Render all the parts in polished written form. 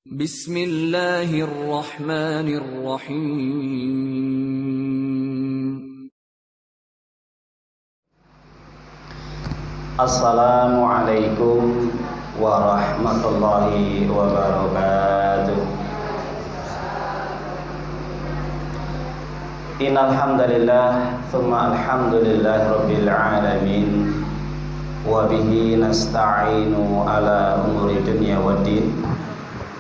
Bismillahirrahmanirrahim. Assalamualaikum warahmatullahi wabarakatuh. Innal hamdalillah tsumma alhamdulillahi rabbil alamin wa bihi nasta'inu ala umuri dunya waddin.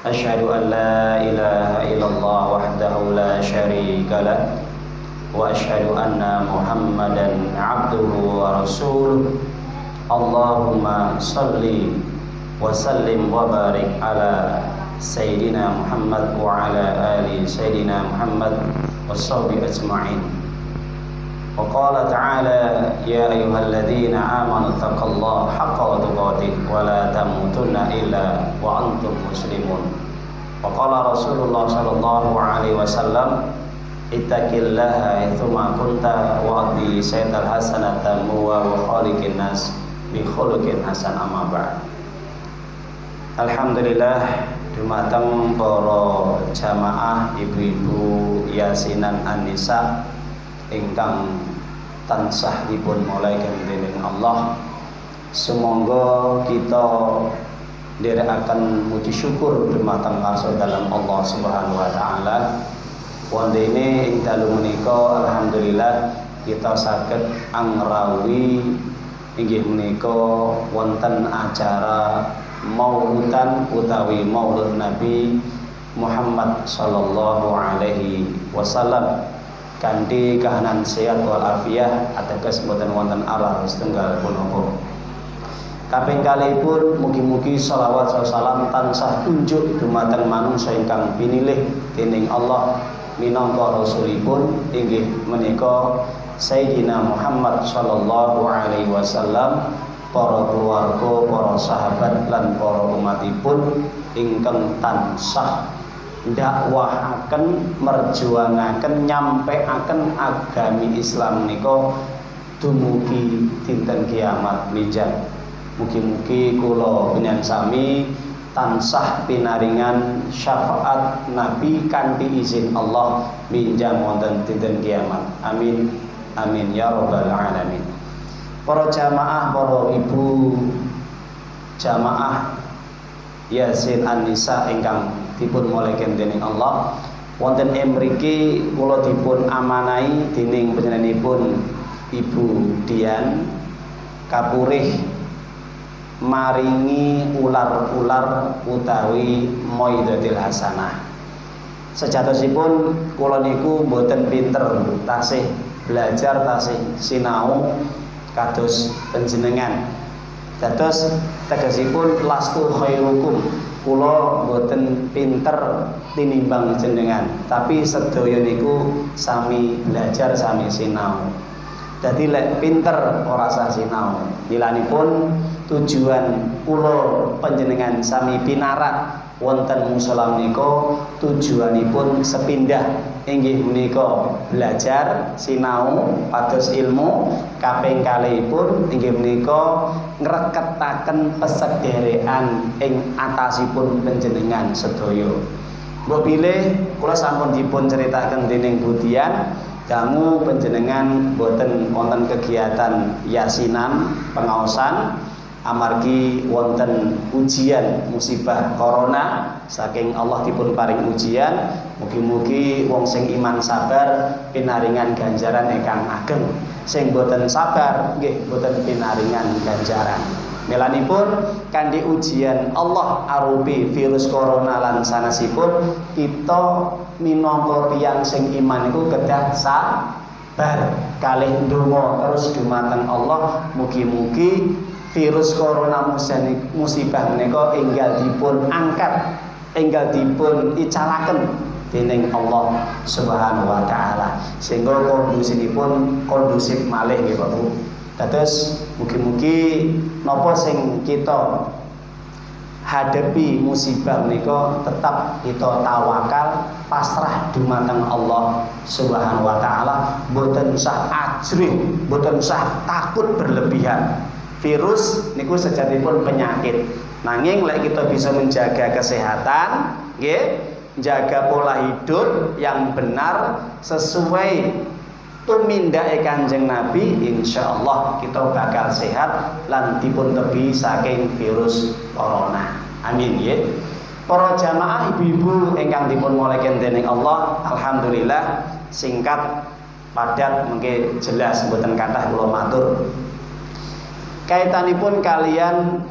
Asyhadu an la ilaha illallah wahdahu la syarika lah wa asyhadu anna Muhammadan abduhu wa rasuluh. Allahumma salli wa sallim wa barik ala Sayyidina Muhammad wa ala ali Sayyidina Muhammad wa sahbihi ajma'in. Wa qala ta'ala ya ayyuhalladzina amanu taqullaha haqqa tuqatih wa la tamutunna illa wa antum muslimun. Wa qala Rasulullah sallallahu alaihi wasallam ittaqillaha haitsuma kunta wa ati sayyidal hasanata wa khaliqin nas bi khuluqin hasan amma ba'd. Alhamdulillah dumateng para jamaah ibu-ibu Yasinan An-Nisa ingkang tansah dipun mulaken dening Allah. Sumangga kita nderekaken muji syukur dumateng ngarsa dalem Allah Subhanahu wa taala. Wondene ing dalu menika alhamdulillah kita saged angrawi inggih menika wonten acara mauludan utawi maulud Nabi Muhammad sallallahu alaihi wasallam kanthi kahanan sehat wal afiyah ateges boten wonten aral setunggal punapa. Kaping kalihipun mugi-mugi shalawat salam tansah tunjuk dumateng manungsa ingkang pinilih dening Allah minangka rasulipun inggih menika Sayyidina Muhammad sallallahu alaihi wasallam, para keluarga, para sahabat lan para umatipun ingkang tansah dakwahaken, merjuangaken, nyampekaken agami Islam menika dumugi dinten kiamat mijat. Mugi-mugi kula panjenengan sami tansah pinaringan syafaat Nabi kanthi izin Allah minjang wonten dinten kiamat. Amin amin ya rabbal alamin. Para jamaah, para ibu jamaah Yasin An-Nisa ingkang dipun mulaken dening Allah, wonten ing mriki kula dipun amanahi dening panjenenganipun Ibu Dian kapurih maringi ular-ular utawi moidatil hasanah. Sejatosipun kula niku mboten pinter tasih belajar, tasih sinau kados panjenengan. Dados tegesipun lastu khairukum, kula mboten pinter tinimbang jenengan, tapi sedaya niku sami belajar, sami sinau. Dadi lek pinter ora sah sinau. Dilanipun tujuan kula panjenengan sami pinarak wonten musala menika tujuanipun sepindah inggih menika belajar sinau pados ilmu. Kaping kalihipun inggih menika ngreketaken pesederekan ing atasipun panjenengan sedaya. Mbok bilih kula sampun dipun critaken dening Budian dangu panjenengan boten wonten kegiatan yasinan pengaosan amargi wonten ujian musibah corona saking Allah dipun paring ujian. Mugi-mugi wong sing iman sabar pinaringan ganjaran ingkang ageng, sing boten sabar nggih boten pinaringan ganjaran. Melanipun kanthi ujian Allah arupi virus corona lan sanesipun, kita minangka tiyang sing iman iku kedah sabar kalih ndonga terus dumateng Allah mugi-mugi virus corona musibah menika enggal dipun angkat, enggal dipun icalaken dening Allah Subhanahu wa taala sehingga kondusipun kondusif malih nggih Pak Bu. Dados mugi-mugi napa sing kita hadapi musibah menika tetap kita tawakal pasrah dumateng Allah Subhanahu wa taala, boten usah ajrih, boten usah takut berlebihan. Virus niku sejatipun penyakit. Nanging lek kita bisa menjaga kesehatan, nggih, jaga pola hidup yang benar sesuai tumindake Kanjeng Nabi, insyaallah kita bakal sehat lan dipun tebi saking virus corona. Amin nggih. Para jamaah ibu-ibu ingkang dipun muliaken dening Allah, alhamdulillah singkat padat mengke jelas mboten kathah kula matur. Kaitanipun kalian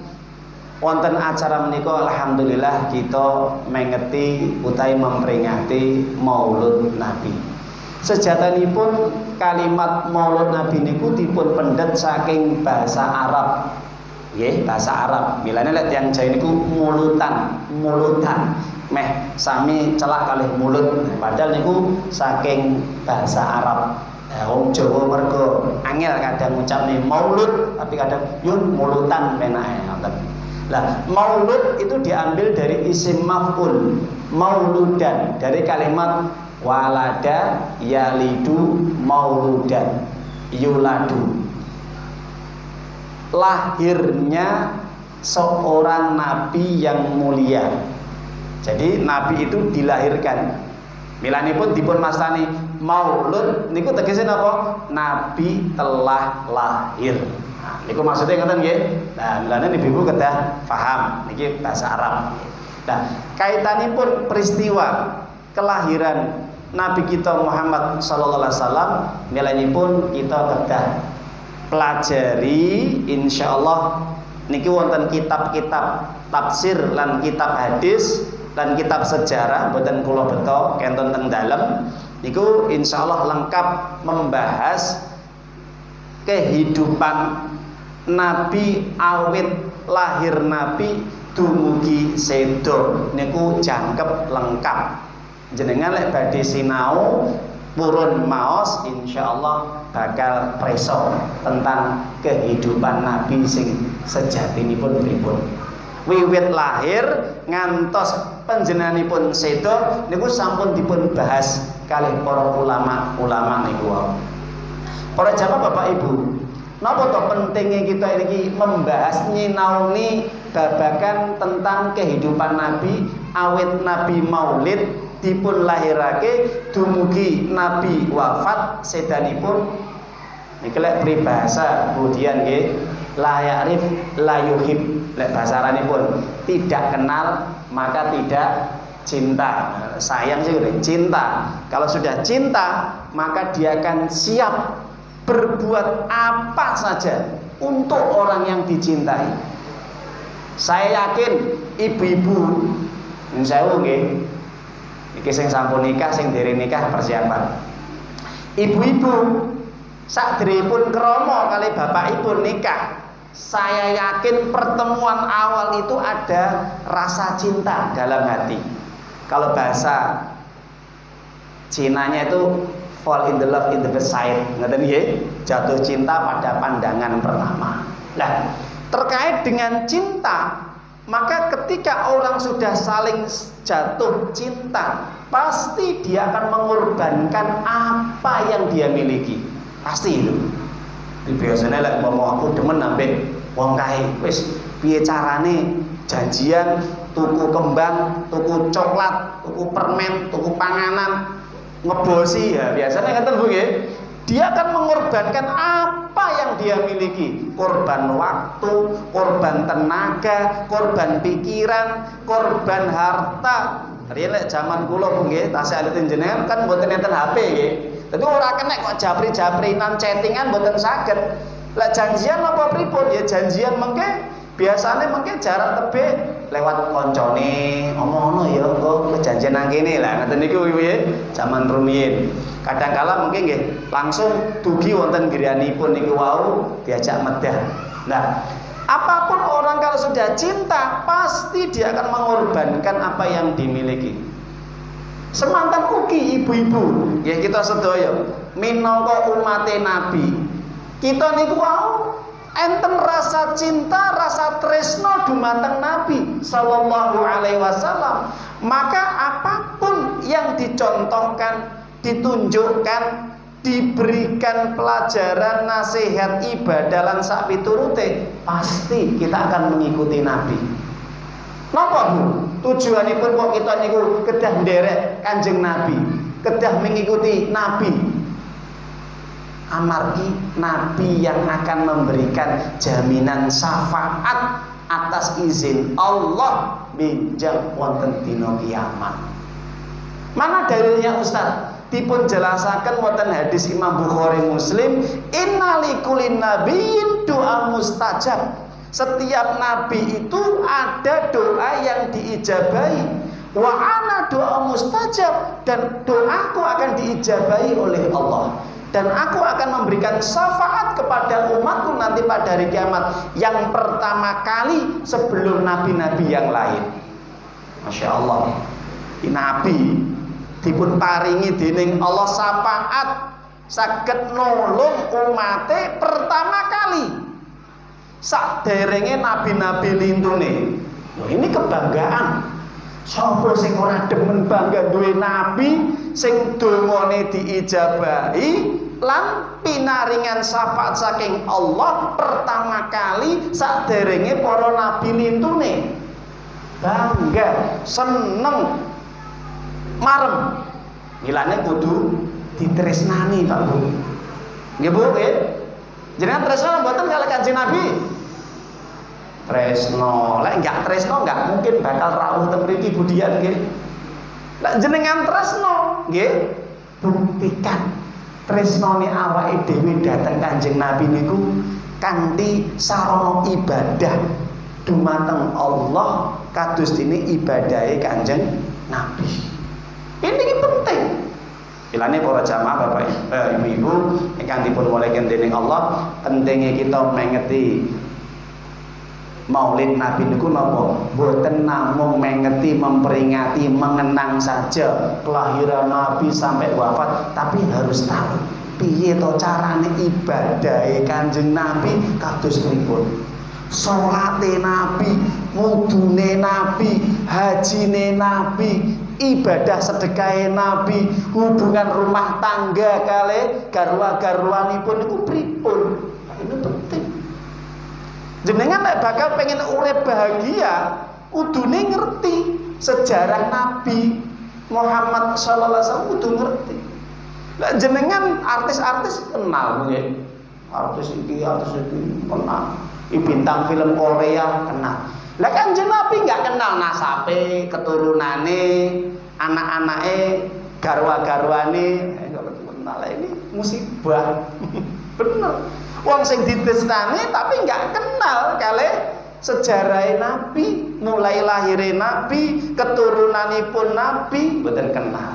wonten acara menika alhamdulillah kita mengeti utawi memperingati Maulud Nabi. Sejatanipun kalimat Maulud Nabi niku dipun pendet saking bahasa Arab. Nggih, bahasa Arab. Milane lek tiyang Jawa niku mulutan, meh sami celak kalih mulut. Padahal niku saking bahasa Arab. Wong Jawa mergo angel kadang ngucapne maulud, tapi kadang yun mulutan penake ngoten. Lah, maulud itu diambil dari isim maf'ul, mauludan, dari kalimat walada yalidu mauludan, yuladu. Lahirnya seorang nabi yang mulia. Jadi nabi itu dilahirkan. Milanipun dipun mastani maulud niku tegese napa? Nabi telah lahir. Nah, niku maksudnya ngoten nggih. Nah, milane ibu kedah paham niki bahasa Arab. Nah, kaitanipun peristiwa kelahiran Nabi kita Muhammad sallallahu alaihi wasallam milanipun kita kedah pelajari insyaallah niki wonten kitab-kitab tafsir lan kitab hadis lan kitab sejarah boten kula beto kenten teng dalem niku insyaallah lengkap membahas kehidupan Nabi awit lahir Nabi dumugi sedo niku jangkep lengkap. Jenengan lek badhe sinau purun maos insyaallah bakal preso tentang kehidupan Nabi sing sejatinipun pripun. Wiwit lahir ngantos panjenenganipun sedo niku sampun dipun bahas kalih para ulama niku. Para jamaah Bapak Ibu, napa to pentingnya kita iki membahas nyinauni babagan tentang kehidupan Nabi awit Nabi Maulid dipun lahirake dumugi Nabi wafat sedanipun niki lek pribahasa kemudian nggih la ya'rif la yuhib, lek bahasa Aranipun tidak kenal maka tidak cinta. Sayang sih udah cinta. Kalau sudah cinta maka dia akan siap berbuat apa saja untuk orang yang dicintai. Saya yakin ibu-ibu sewu nggih iki sing sampun nikah, sing dereng nikah persiapan. Ibu-ibu sakderepun krama kali bapakipun nikah, saya yakin pertemuan awal itu ada rasa cinta dalam hati. Kalau bahasa Cinanya itu fall in the love in the first sight, ngoten nggih, jatuh cinta pada pandangan pertama. Nah, terkait dengan cinta, maka ketika orang sudah saling jatuh cinta, pasti dia akan mengorbankan apa yang dia miliki. Pasti itu. Biasanya lek mau aku demen ambek wong kae, wis piye carane janjian tuku kembang, tuku coklat, tuku permen, tuku panganan, ngebosi ya biasanya ngoten Bu nggih. Dia akan mengorbankan apa yang dia miliki, korban waktu, korban tenaga, korban pikiran, korban harta. Riyen zaman kula Bu nggih, tasih aliten jenengan kan mboten enten HP nggih. Dadi ora kena kok japri-japrinan chattingan mboten saged. Lah janjian apa pripun ya janjian mengke biasanya mungkin jarak tebih lewat koncone ngono ya kok janjian nang kene lah ngoten niku piye zaman rumiyin. Kadangkala mungkin nggih langsung dugi wonten griyanipun niku wau diajak medal. Nah, apapun orang kalau sudah cinta pasti dia akan mengorbankan apa yang dimiliki. Semantan ugi ibu-ibu ya kita sedaya minangka umate Nabi. Kita niku wau enten rasa cinta, rasa tresno dumateng Nabi sallallahu alaihi wasallam. Maka apapun yang dicontohkan, ditunjukkan, diberikan pelajaran, nasihat, ibadah lan sak piturute, pasti kita akan mengikuti Nabi. Napa Bu? Tujuanipun kok kita niku kedah nderek Kanjeng Nabi, kedah mengikuti Nabi. Amargi Nabi yang akan memberikan jaminan syafaat atas izin Allah benjang wonten dina kiamat. Mana dalilnya Ustaz? Dipun jelasaken wonten hadis Imam Bukhari Muslim, innalikulin nabiyyin doa mustajab. Setiap nabi itu ada doa yang diijabahi. Wa ana doa mustajab, dan doaku akan diijabahi oleh Allah. Dan aku akan memberikan syafaat kepada umatku nanti pada hari kiamat yang pertama kali sebelum nabi-nabi yang lain. Masya Allah, nabi dipun paringi dening Allah syafaat saged nolong umate pertama kali saderenge nabi-nabi lintune. Loh, ini kebanggaan. Sapa sing ora demen bangga duwe nabi sing dongane diijabahi lan pinaringan syafaat saking Allah pertama kali saderenge para nabi lintune. Bangga, seneng, marem. Milane kudu ditresnani Pak Bu. Nggih Bu, nggih. Jenengan tresno mboten kalih Kanjeng Nabi? Tresno, lek enggak tresno enggak mungkin bakal rawuh teng mriki budian nggih. Lek jenengan tresno, nggih, buktikan tresnone awake dhewe dhateng Kanjeng Nabi niku kanthi sarana ibadah dumateng Allah kados dene ibadahe Kanjeng Nabi. Ini penting. Ilane para jamaah Bapak Ibu-ibu ingkang dipun muliaken dening Allah, pentingnya kita mengeti Maulid Nabi niku napa? Mboten namung mengeti, memperingati, mengenang saja kelahiran Nabi sampai wafat, tapi harus tahu piye to carane ibadahe Kanjeng Nabi kados pripun. Salate Nabi, wudune Nabi, hajine Nabi, ibadah sedekahe Nabi, hubungan rumah tangga kali garwa-garwanipun niku pripun. Nah, ini penting. Jenengan nek bakal pengen urip bahagia, kudune ngerti sejarah Nabi Muhammad sallallahu alaihi wasallam, kudu ngerti. Lah jenengan artis-artis kenal nggih. Artis iki kenal. Bintang film Korea kenal. Lah Kanjeng Nabi enggak kenal nasabe, keturunane, anak-anake, garwa-garwane. Kenal ini musibah. Bener. Wong sing ditresnani tapi enggak kenal kali sejarah Nabi, mulai lahir Nabi, keturunanipun Nabi, mboten kenal.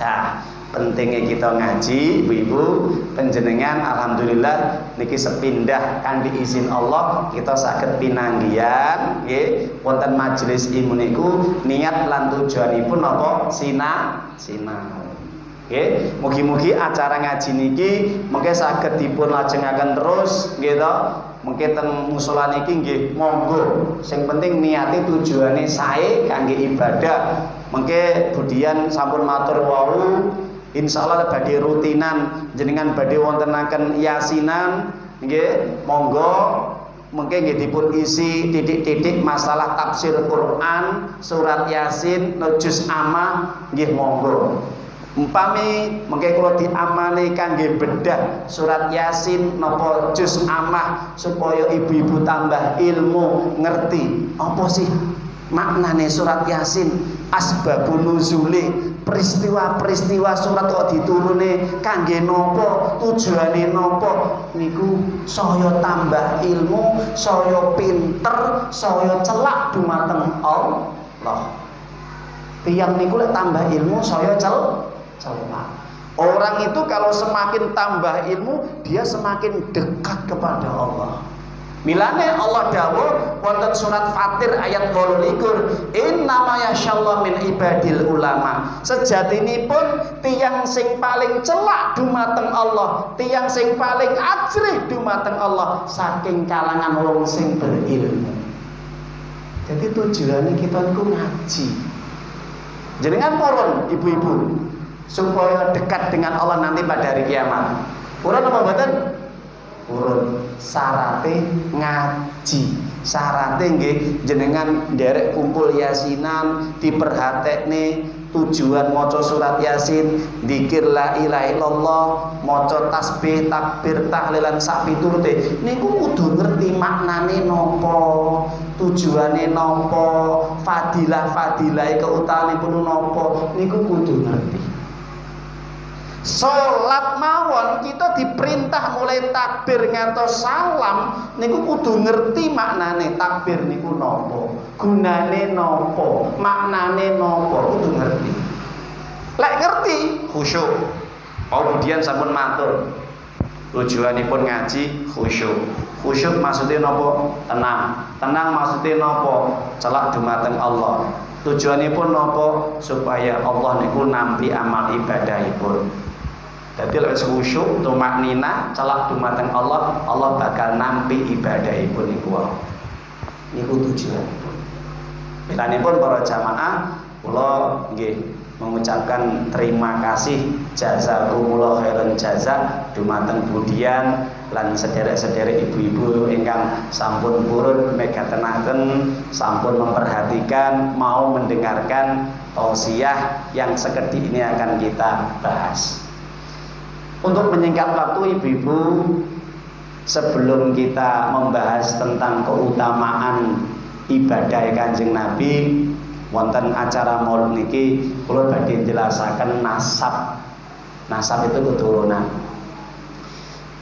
Nah, pentingnya kita ngaji, ibu-ibu, panjenengan alhamdulillah niki sepindah kan diizin Allah kita saged pinanggihan nggih wonten majelis ilmu niku niat lan tujuanipun napa sinau. Nggih, mugi-mugi acara ngaji niki mengke saged dipun lajengaken terus nggih to. Mengke teng musala niki nggih monggo. Sing penting niate tujuane sae kangge ibadah. Mengke budian sampun matur wau, insyaallah badhe rutinan jenengan badhe wontenaken yasinan nggih monggo. Mungkin nggih dipun isi titik-titik masalah tafsir Quran, surat Yasin, juz amma nggih monggo. Umpami mengke kula diamali kangge bedah surat Yasin napa juz amma supaya ibu-ibu tambah ilmu ngerti apa sih maknane surat Yasin, asbabun nuzule, peristiwa-peristiwa surat kok diturune kangge napa, tujuane napa, niku saya tambah ilmu, saya pinter, saya celak dumateng Allah. Tiyang niku lek tambah ilmu saya celak. Orang itu kalau semakin tambah ilmu, dia semakin dekat kepada Allah. Milane Allah dawuh wonten surat Fatir ayat 28, innama yasyallahu min ibadil ulama. Sejatinipun tiyang sing paling celak dumateng Allah, tiyang sing paling ajrih dumateng Allah saking kalangan wong sing berilmu. Jadi tujuannya kita niku ngaji. Jenengan purun ibu-ibu supaya dekat dengan Allah nanti pada hari kiamat. Purun apa mboten? Urut syarate ngaji. Syaratnya nggih jenengan nderek kumpul yasinan, diperhatekne tujuan maca surat Yasin, zikir la ilaha illallah, maca tasbih, takbir, tahlilan sak piturute. Niku kudu ngerti maknane napa, tujuane napa, fadilah-fadilahe keutamipun napa, niku kudu ngerti. Salat mawon kita diperintah mulai takbir ngantos salam niku kudu ngerti maknane takbir niku napa, gunane napa, maknane napa, kudu ngerti. Lek ngerti khusyuk. Kemudian sampun matur. Tujuanipun ngaji khusyuk. Khusyuk maksudnya napa? Tenang. Tenang maksudnya napa? Celak dumateng Allah. Tujuanipun napa? Supaya Allah niku nampi amal ibadahipun. Dadi lek khusyuk tumaknina celak dumateng Allah, Allah bakal nampi ibadahipun niku wae. Niku tujuanipun. Milanipun para jamaah kula nggih mengucapkan terima kasih jazakumullah khairan jaza dumateng Budian lan sederek-sederek ibu-ibu ingkang sampun purun megatenaken, sampun memperhatikan, mau mendengarkan tausiah yang sekedhik ini akan kita bahas. Untuk menyingkat waktu ibu-ibu, sebelum kita membahas tentang keutamaan ibadah Kanjeng Nabi, wonten acara maulid niki kula badhe jelasaken nasab. Nasab itu keturunan.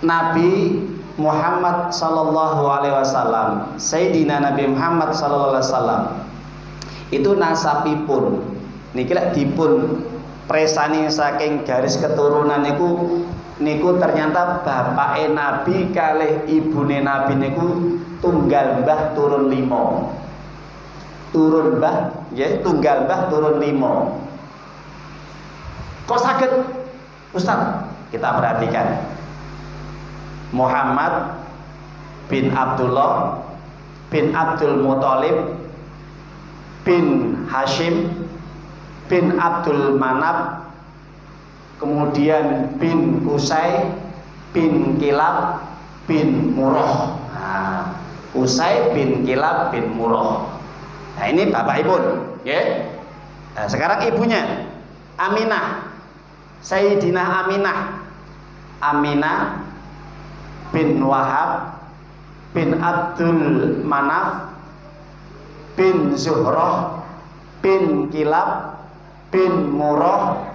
Nabi Muhammad sallallahu alaihi wasallam, Sayyidina Nabi Muhammad sallallahu alaihi wasallam itu nasabipun niki lek dipun presani saking garis keturunan niku ternyata bapake Nabi kalih ibune Nabi niku tunggal mbah turun 5. Turun mbah nggih, tunggal mbah turun 5. Kok saged Ustaz? Kita perhatikan. Muhammad bin Abdullah bin Abdul Muthalib bin Hashim bin Abdul Manaf, kemudian bin Qusay bin Kilab bin Murrah. Qusay bin Kilab bin Murrah. Nah ini bapak ibu, ya. Nah, sekarang ibunya Aminah, Sayyidina Aminah bin Wahab bin Abdul Manaf bin Zuhrah bin Kilab bin Murrah,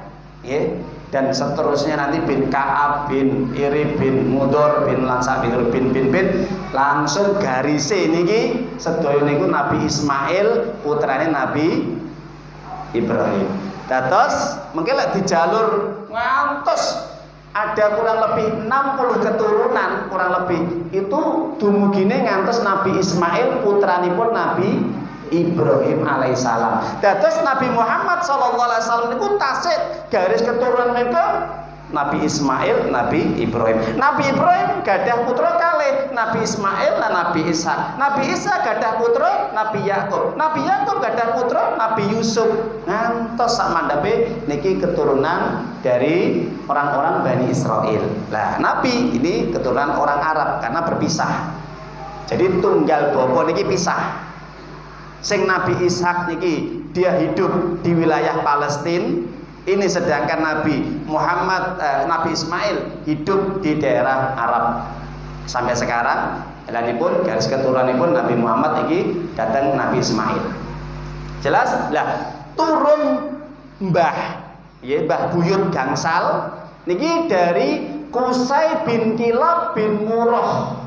ya, dan seterusnya nanti bin Ka'ab bin Iri bin Mudor bin Lansa bin langsung garise niki sedaya niku Nabi Ismail putrane Nabi Ibrahim. Dados mungkin lek di jalur ngantos ada kurang lebih 60 keturunan kurang lebih itu dumugine ngantos Nabi Ismail putranipun Nabi Ibrahim alaihissalam. Dados Nabi Muhammad sallallahu alaihi wasallam niku tasih garis keturunan mereka Nabi Ismail, Nabi Ibrahim. Nabi Ibrahim gadah putra kalih, Nabi Ismail lan Nabi Isa. Nabi Isa gadah putra Nabi Yakub. Nabi Yakub gadah putra Nabi Yusuf. Ngantos sak mandhape niki keturunan dari orang-orang Bani Israel. Lah, Nabi ini keturunan orang Arab karena berpisah. Jadi tunggal bapa niki pisah. Sing Nabi Ishak niki dia hidup di wilayah Palestina. Ini sedangkan Nabi Muhammad Nabi Ismail hidup di daerah Arab. Sampai sekarang elanipun garis keturunanipun Nabi Muhammad iki datang Nabi Ismail. Jelas? Lah, turun mbah ya Mbah Buyut gangsal niki dari Qusay bin Kilab bin Murrah.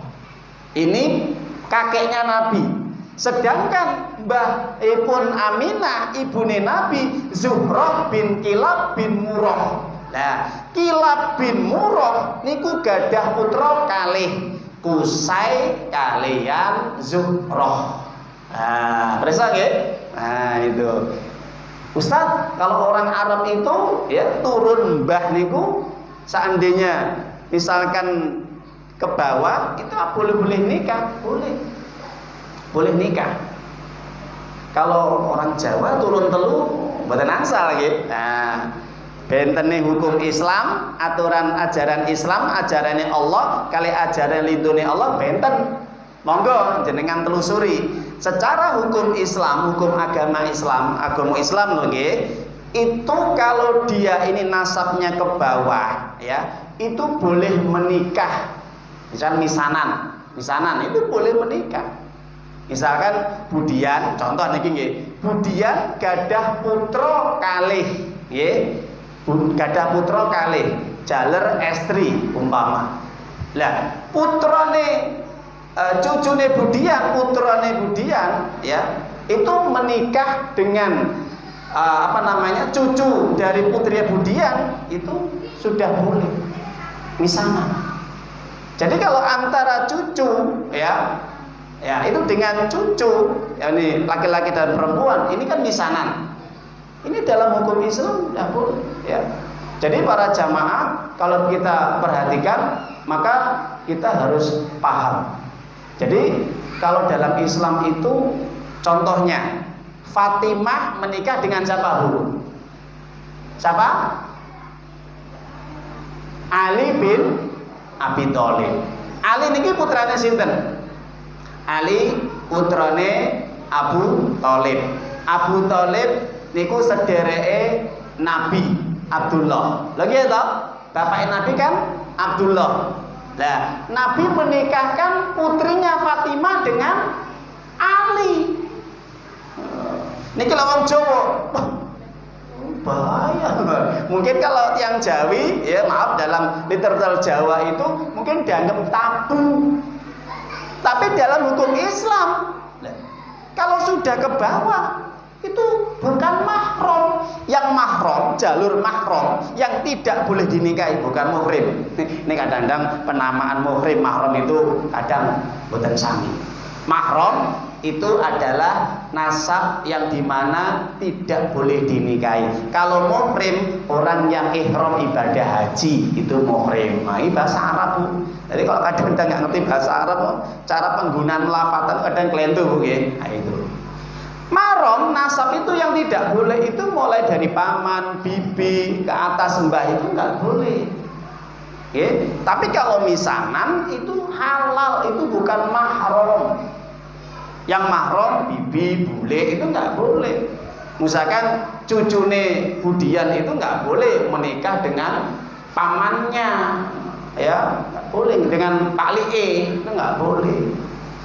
Ini kakeknya Nabi. Sedangkan Mbah Ipun Aminah ibune Nabi Zuhrah bin Kilab bin Murrah. Nah, Kilab bin Murrah niku gadah putra kalih Qusay kaliyan Zuhrah. Nah, perisa nggih? Nah, itu. Ustaz, kalau orang Arab itu ya turun mbah niku seandainya misalkan ke bawah itu boleh nikah, boleh nikah. Kalau orang Jawa turun telu mboten angsal nggih. Nah, bentene hukum Islam, aturan ajaran Islam, ajarannya Allah kali ajaran lindune Allah benten. Monggo jenengan telusuri secara hukum Islam, hukum agama Islam, agama Islam loh nggih. Itu kalau dia ini nasabnya ke bawah ya, itu boleh menikah. Misanan itu boleh menikah. Misalkan Budian, contoh niki nggih. Budian gadah putra kalih nggih. Gadah putra kalih, jaler estri umpama. Lah, putrane cucune Budian, putrane Budian ya, itu menikah dengan cucu dari putri Budian, itu sudah boleh misanan. Jadi kalau antara cucu ya itu dengan cucu, yakni laki-laki dan perempuan, ini kan misanan. Ini dalam hukum Islam tidak boleh ya. Jadi para jamaah kalau kita perhatikan, maka kita harus paham. Jadi kalau dalam Islam itu contohnya Fatimah menikah dengan siapa Bu? Siapa? Ali bin Abi Thalib. Ali niki putrane sinten? Ali putrane Abu Thalib. Abu Thalib niku sedereke Nabi Abdullah. Lagi ya toh? Bapak Nabi kan Abdullah. Nah, Nabi menikahkan putrinya Fatimah dengan Ali. Niki lawang Jawa. Bahaya. Mungkin kalau yang Jawi, ya maaf, dalam literatur Jawa itu mungkin dianggap tabu. Tapi dalam hukum Islam, kalau sudah ke bawah itu bukan mahram. Yang mahram, jalur mahram yang tidak boleh dinikahi bukan muhrim. Ini kadang-kadang penamaan muhrim mahram itu kadang boten sami. Mahram itu adalah nasab yang dimana tidak boleh dinikahi. Kalau muhrim, orang yang ihram ibadah haji itu muhrim. Nah, ini bahasa Arab Bu. Jadi kalau kadang-kadang nggak ngerti bahasa Arab, cara penggunaan lafatan kadang kelentu Bu ya. Nah, itu. Mahram nasab itu yang tidak boleh itu mulai dari paman, bibi ke atas mbah itu nggak boleh. Okay. Tapi kalau misanan itu halal, itu bukan mahram. Yang mahram bibi, bule itu nggak boleh. Misalkan cucune Budian itu nggak boleh menikah dengan pamannya, ya nggak boleh dengan Pak Lie itu nggak boleh.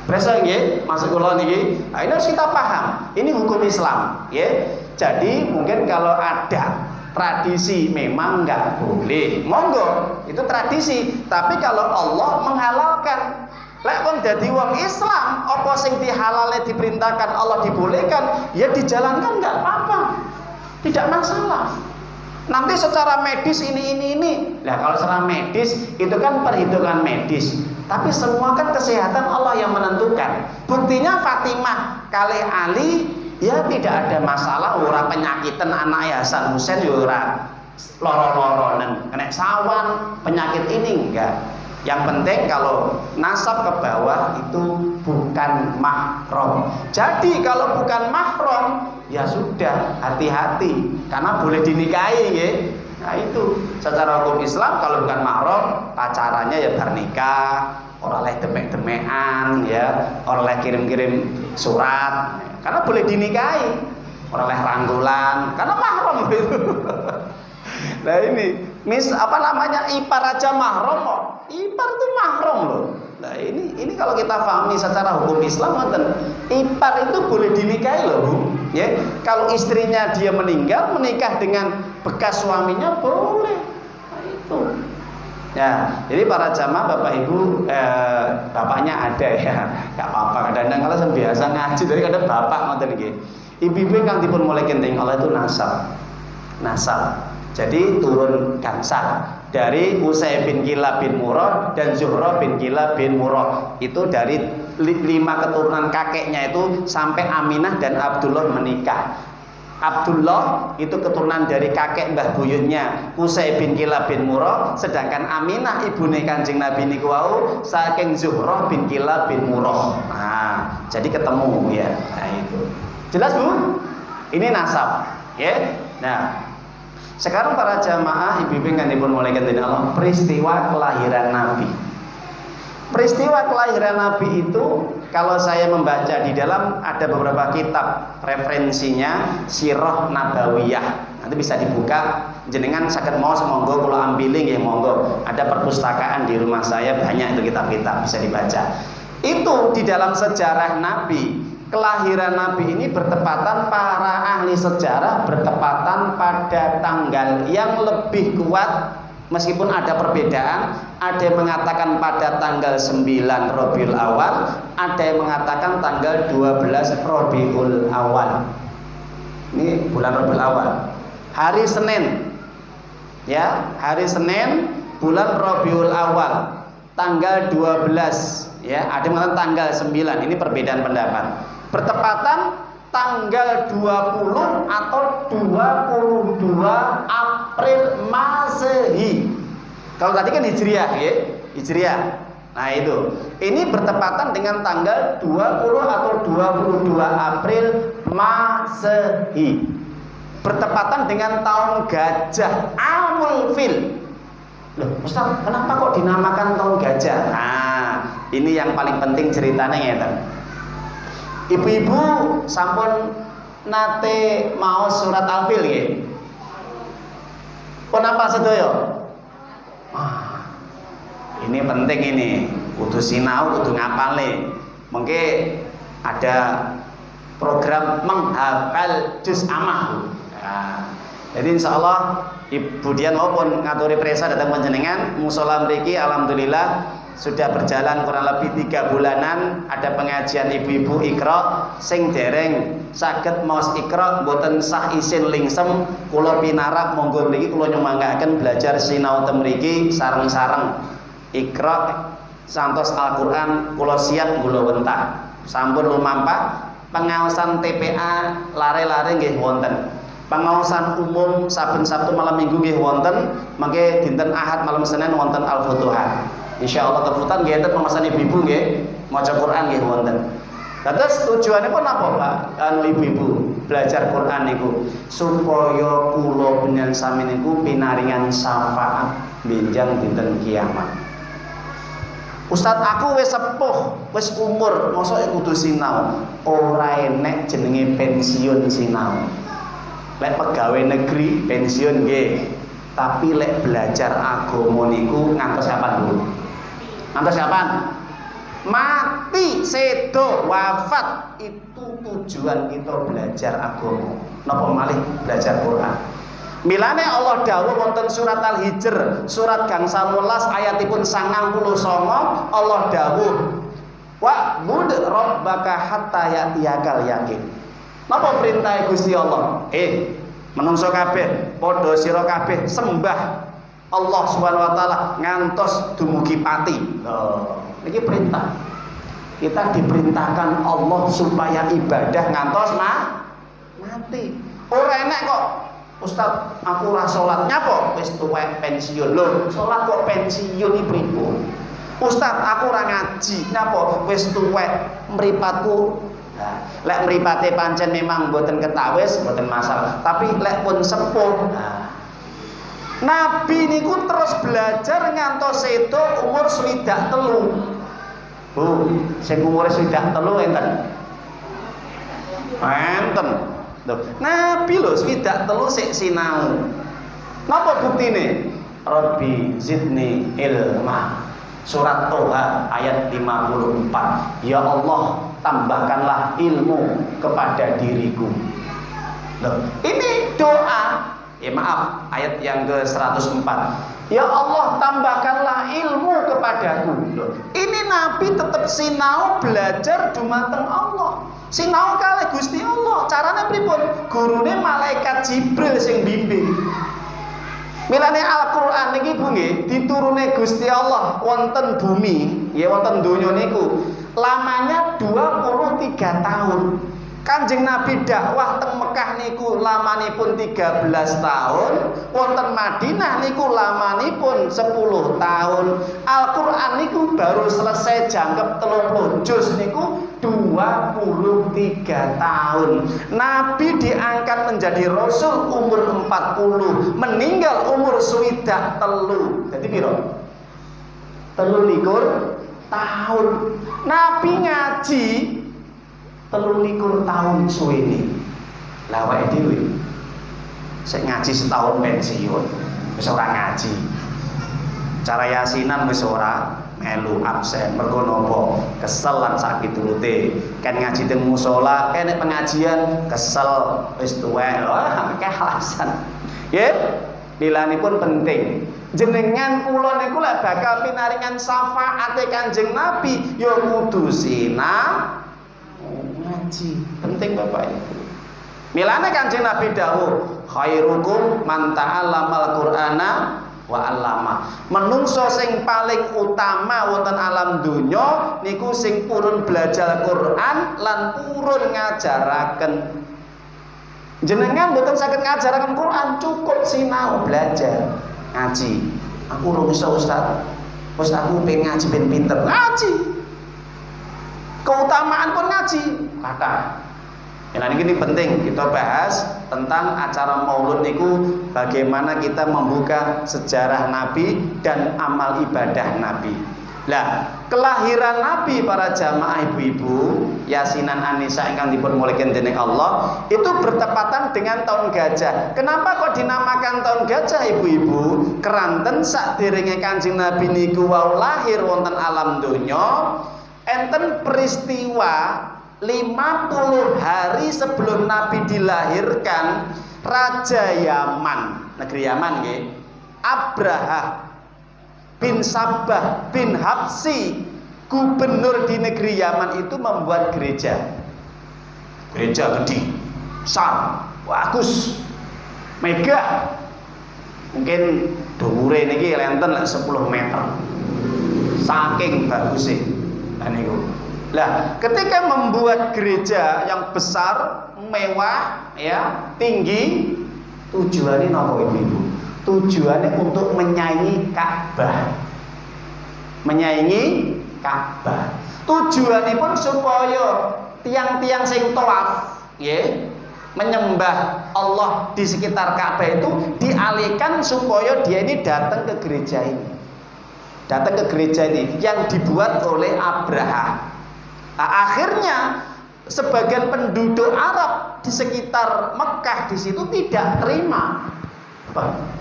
Berasa nggih, masuk kula niki. Nah, ini harus kita paham. Ini hukum Islam, ya. Jadi mungkin kalau ada tradisi memang nggak boleh, monggo, itu tradisi. Tapi kalau Allah menghalalkan, lek wong dadi wong Islam, apa sing dihalalnya diperintahkan Allah dibolehkan, ya dijalankan nggak apa-apa, tidak masalah. Nanti secara medis ini. Nah kalau secara medis itu kan perhitungan medis. Tapi semua kan kesehatan Allah yang menentukan. Buktinya Fatimah kali Ali ya tidak ada masalah, ora penyakitan anak Hasan Husain ya ora loro-loronen, kena sawan, penyakit ini enggak. Yang penting kalau nasab ke bawah itu bukan mahram. Jadi kalau bukan mahram ya sudah, hati-hati karena boleh dinikahi nggih. Nah itu secara hukum Islam kalau bukan mahram pacarannya ya bernikah, ora oleh demek-demekan ya, ora oleh kirim-kirim surat karena boleh dinikahi, ora oleh rangkulan karena mahram itu. Nah ini ipar aja mahram kok. Ipar itu mahram loh. Nah ini kalau kita pahami secara hukum Islam, ipar itu boleh dinikahi loh Bu. Ya, kalau istrinya dia meninggal, menikah dengan bekas suaminya boleh. Nah itu. Ya, jadi para jamaah Bapak Ibu, bapaknya ada ya, nggak apa-apa. Kadang-kadang kalau biasa ngaji, dari kadang bapak ngoten nggih. Ibu-ibu kang dipun mulai kenting Allah itu nasab. Jadi turun gangsal dari Usai bin Kilab bin Murrah dan Zuhra bin Kilab bin Murrah. Itu dari 5 keturunan kakeknya itu sampai Aminah dan Abdullah menikah. Abdullah itu keturunan dari kakek mbah buyutnya Usai bin Kilab bin Murrah, sedangkan Aminah ibune Kanjeng Nabi niku wau saking Zuhra bin Kilab bin Murrah. Nah, jadi ketemu ya. Nah itu. Jelas Bu? Ini nasab, ya. Nah, sekarang para jamaah ibu-ibu kan dipun mulai Allah peristiwa kelahiran Nabi. Peristiwa kelahiran Nabi itu kalau saya membaca di dalam ada beberapa kitab referensinya Sirah Nabawiyah. Nanti bisa dibuka jenengan saged maos monggo kula ambili nggih monggo. Ada perpustakaan di rumah saya banyak itu kitab-kitab bisa dibaca. Itu di dalam sejarah Nabi, kelahiran Nabi ini bertepatan, para ahli sejarah bertepatan pada tanggal yang lebih kuat. Meskipun ada perbedaan, ada yang mengatakan pada tanggal 9 Rabiul Awal, ada yang mengatakan tanggal 12 Rabiul Awal. Ini bulan Rabiul Awal. Hari Senin. Ya, hari Senin bulan Rabiul Awal. Tanggal 12, ya, ada yang mengatakan tanggal 9. Ini perbedaan pendapat. Bertepatan tanggal 20 atau 22 April Masehi. Kalau tadi kan Hijriah, ya, Hijriah. Nah itu, ini bertepatan dengan tanggal 20 atau 22 April Masehi. Bertepatan dengan tahun gajah Amul Fil. Loh, Ustaz, kenapa kok dinamakan tahun gajah? Nah, ini yang paling penting ceritanya ya. Ibu-ibu sampun nate mau surat Al-Fil nggih. Pun apa sedaya? Ini penting ini, kudu sinau, kudu ngapale. Mengke ada program menghafal juz amah. Nah, jadi insyaallah Ibu Dian maupun ngaturi presa datang panjenengan musala mriki alhamdulillah sudah berjalan kurang lebih 3 bulanan. Ada pengajian ibu-ibu Iqra sing dereng saged maos Iqra mboten sah isin lingsem kula pinarap monggo mriki kula nyemanggaken belajar sinau teng mriki sareng-sareng Iqra santos Al-Qur'an kula siap kula wentah sampun lumampah. Pengaosan TPA lare-lare nggih wonten. Pengaosan umum saben Sabtu malam Minggu nggih wonten. Mangke dinten Ahad malam Senin wonten Al-Futuhat. Insyaallah kefutan nggih enten pengaosan ibu-ibu nggih maca Quran nggih wonten. Terus tujuannya pun apa Pak? Ibu-ibu belajar Quran niku supaya kula panjenengan sami niku pinaringan syafaat benjang dinten kiamat. Ustaz aku wis sepuh, wis umur, mosok kudu sinau. Ora enek jenenge pensiun sinau. Lek pegawai negeri pensiun nggih, tapi lek belajar agama niku ngantos kapan dulu? Ngantos kapan? Mati, sedo, wafat, itu tujuan kita belajar agama. Napa malih belajar Quran. Milane Allah dawuh wonten surat Al-Hijr, surat gangsal 11 ayatipun 99, Allah dawuh, "Wa'bud rabbaka hatta ya'tiyakal yaqin." Napa perintah Gusti Allah? Menungso kabeh, padha sira kabeh sembah Allah Subhanahu wa taala ngantos dumugi pati. Loh, iki perintah. Kita diperintahkan Allah supaya ibadah ngantos mati. Ora enek kok Ustaz, aku ora salat nyapa wis tuwek pensiun. Lho, salat kok pensiun iki pripun? Ustaz, aku ora ngaji nyapa wis tuwek mripatku. Nah, lek mripate pancen memang mboten ketawis, mboten masalah. Tapi lek pun sepuh. Nah, Nabi niku terus belajar ngantos sedo umur 23. Bu, sing umure 23 enten. Enten. Loh, Nabi lho swidak telu sik sinau. Napa buktine? Rabbi zidni ilma. Surat Toha ayat 54. Ya Allah, tambahkanlah ilmu kepada diriku. Loh, ini doa. Ya maaf, ayat yang ke-104. Ya Allah, tambahkanlah ilmu kepadaku. Loh, ini Nabi tetap sinau belajar dumateng Allah. Sinau kalih Gusti Allah. Carane pripun? Gurune malaikat Jibril sing bimbing. Milane Al-Qur'an niki Bu nggih diturune Gusti Allah wonten bumi, ya wonten donya niku. Lamanya 23 tahun. Kanjeng Nabi dakwah teng Mekah niku lamanipun 13 tahun, wonten Madinah niku lamanipun 10 tahun. Al-Qur'an niku baru selesai jangkep 30 juz niku 23 tahun. Nabi diangkat menjadi rasul umur 40, meninggal umur swidak telu. Dadi piro? 23 tahun. Nabi ngaji 23 tahun suwene. Lah awake dhewe sik ngaji setahun pensiun, wis ora ngaji. Cara yasinan wis ora melu absen mergo napa? Kesel lan sakit turute. Kan ngaji teng musala, kene pengajian kesel wis tuwek. Wah, akeh alasan. Nggih, pilanipun penting. Jenengan kula niku lek bakal pinaringan syafaate Kanjeng Nabi ya kudu sinau ngaji. Penting Bapak Ibu. Milane Kanjeng Nabi dawuh, khairukum man ta'allamal Qur'ana wa 'allama. Menungso sing paling utama wonten alam donya niku sing purun belajar Quran lan purun ngajaraken. Jenengan mboten saged ngajaraken Quran, cukup sinau belajar ngaji. Aku ora bisa Ustaz. Wis aku pengen ngaji ben pinter. Ngaji. Keutamaan pun ngaji. Kata nah ini penting kita bahas tentang acara maulud niku, bagaimana kita membuka sejarah Nabi dan amal ibadah Nabi. Lah, kelahiran Nabi para jamaah ibu-ibu Yasinan Anisa ingkang dipun muliaken dening Allah itu bertepatan dengan tahun gajah. Kenapa kok dinamakan tahun gajah ibu-ibu? Keranten sakderenge Kanjeng Nabi niku wau lahir wonten alam donya, enten peristiwa 50 hari sebelum Nabi dilahirkan, Raja Yaman, negeri Yaman nggih, Abraha bin Sabah bin Habsi, gubernur di negeri Yaman itu membuat gereja gede, besar, bagus, megah. Mungkin dhuwure niki lenten 10 meter. Saking bagusnya. Nah niku. Lah, ketika membuat gereja yang besar, mewah, ya, tinggi, tujuannya napa ibu-ibu? Tujuannya untuk menyaingi Ka'bah. Menyaingi Ka'bah. Tujuannya pun supaya tiang-tiang sing tawaf, ya, menyembah Allah di sekitar Ka'bah itu dialihkan supaya dia ini datang ke gereja ini. Datang ke gereja ini yang dibuat oleh Abraha. Nah, akhirnya sebagian penduduk Arab di sekitar Mekah di situ tidak terima.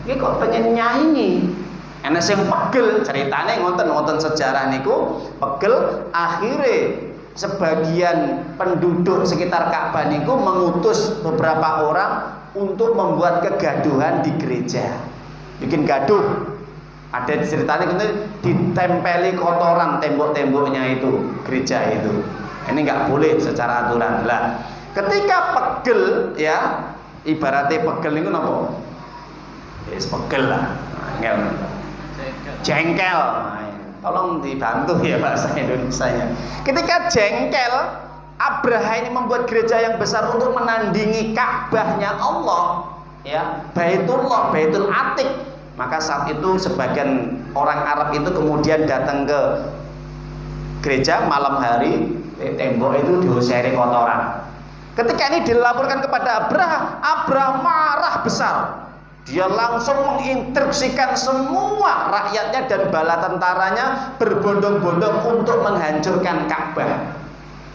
Ini kok pengen nyanyi? Enak sing pegel, ceritanya ngonten sejarah niku pegel. Akhirnya sebagian penduduk sekitar Ka'bah niku mengutus beberapa orang untuk membuat kegaduhan di gereja, bikin gaduh. Ada ceritanya itu ditempeli kotoran tembok-temboknya itu gereja itu. Ini nggak boleh secara aturan. Lah, ketika pegel, ya, ibaratnya pegel itu apa? Yes, pegel lah. Jengkel. Tolong dibantu ya bahasa Indonesianya. Ketika jengkel, Abraha ini membuat gereja yang besar untuk menandingi Ka'bahnya Allah, ya, Baitullah, Baitul Atiq. Maka saat itu sebagian orang Arab itu kemudian datang ke gereja malam hari, tembok itu diusiri kotoran. Ketika ini dilaporkan kepada Abraha, Abraha marah besar. Dia langsung menginstruksikan semua rakyatnya dan bala tentaranya berbondong-bondong untuk menghancurkan Ka'bah.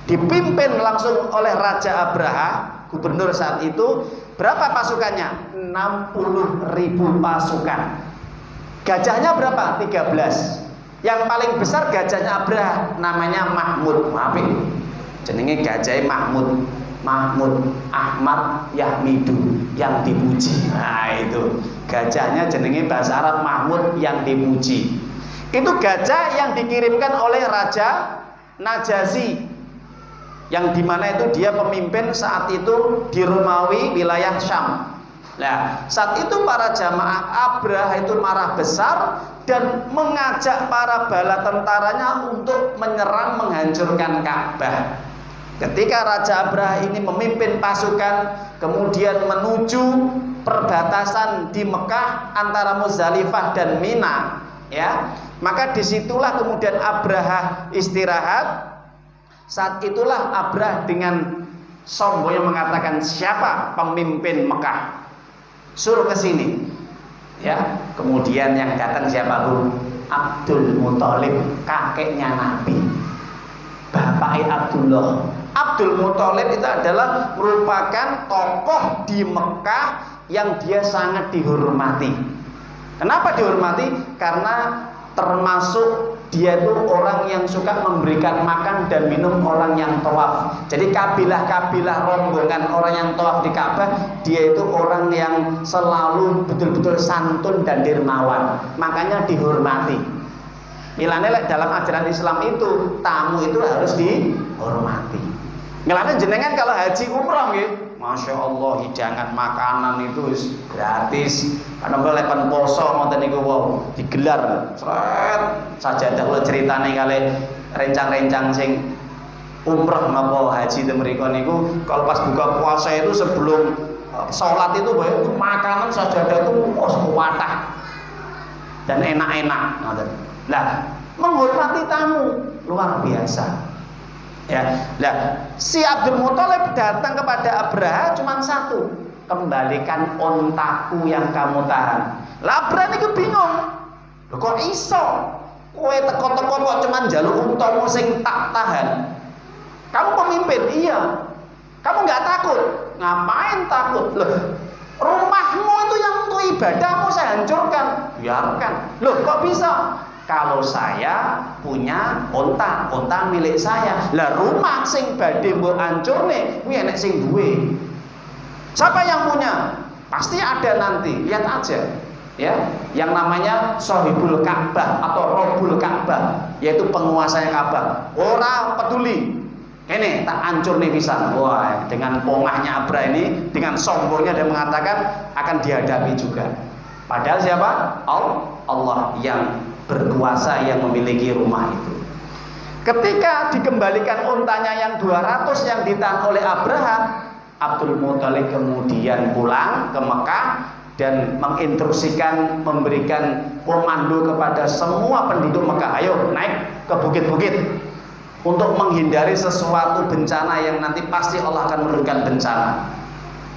Dipimpin langsung oleh Raja Abraha, gubernur saat itu. Berapa pasukannya? 60.000 pasukan. Gajahnya berapa? 13. Yang paling besar gajahnya Abraha, namanya Mahmud. Maaf, jenenge gajahnya Mahmud. Mahmud Ahmad Yahmidu, yang dipuji. Nah itu gajahnya jenenge bahasa Arab Mahmud, yang dipuji. Itu gajah yang dikirimkan oleh Raja Najasyi, yang dimana itu dia pemimpin saat itu di Romawi wilayah Syam. Nah, saat itu para jamaah Abraha itu marah besar dan mengajak para bala tentaranya untuk menyerang menghancurkan Ka'bah. Ketika Raja Abraha ini memimpin pasukan kemudian menuju perbatasan di Mekah antara Muzdalifah dan Mina, ya, maka disitulah kemudian Abraha istirahat. Saat itulah Abraha dengan sombongnya mengatakan, siapa pemimpin Mekah? Suruh ke sini. Ya, kemudian yang datang siapa? Abdul Muthalib, kakeknya Nabi, bapaknya Abdullah. Abdul Muthalib itu adalah merupakan tokoh di Mekah yang dia sangat dihormati. Kenapa dihormati? Karena termasuk dia itu orang yang suka memberikan makan dan minum orang yang tawaf. Jadi kabilah-kabilah rombongan orang yang tawaf di Ka'bah, dia itu orang yang selalu betul-betul santun dan dermawan. Makanya dihormati. Milane dalam ajaran Islam itu tamu itu harus dihormati. Milane jenengan kalau haji umrah nggih, Masya Allah, hidangan makanan itu gratis. Karena melekan poso ngoten niku wow, digelar. Sret sajadah kula critane kali rencang-rencang sing umrah napa haji te mriku niku kalau pas buka puasa itu sebelum sholat itu makanan sajadah itu kuatah dan enak-enak ngoten. Nah, menghormati tamu luar biasa. Ya, nah, si Abdul Muthalib datang kepada Abraha cuma satu, kembalikan ontaku yang kamu tahan. Lah Abraha niku bingung, lho kok iso? Kowe teko-teko kok cuma njaluk untamu sing tak tahan. Kamu pemimpin, iya. Kamu nggak takut? Ngapain takut? Loh, rumahmu itu yang untuk ibadahmu saya hancurkan. Biarkan. Loh, kok bisa? Kalau saya punya onta milik saya. Lah rumah sing badhe mbok ancurne kuwi enek sing duwe. Siapa yang punya? Pasti ada nanti. Lihat aja. Ya, yang namanya Sohibul Ka'bah atau Robul Ka'bah, yaitu penguasanya Ka'bah. Ora peduli. Ini tak hancur nih pisan. Wah, dengan pongahnya Abraha ini, dengan sombongnya dia mengatakan akan dihadapi juga. Padahal siapa? Allah yang berkuasa, yang memiliki rumah itu. Ketika dikembalikan untanya yang 200 yang ditahan oleh Abraha, Abdul Muthalib kemudian pulang ke Mekah dan menginstruksikan, memberikan komando kepada semua penduduk Mekah, ayo naik ke bukit-bukit untuk menghindari sesuatu bencana yang nanti pasti Allah akan menurunkan bencana.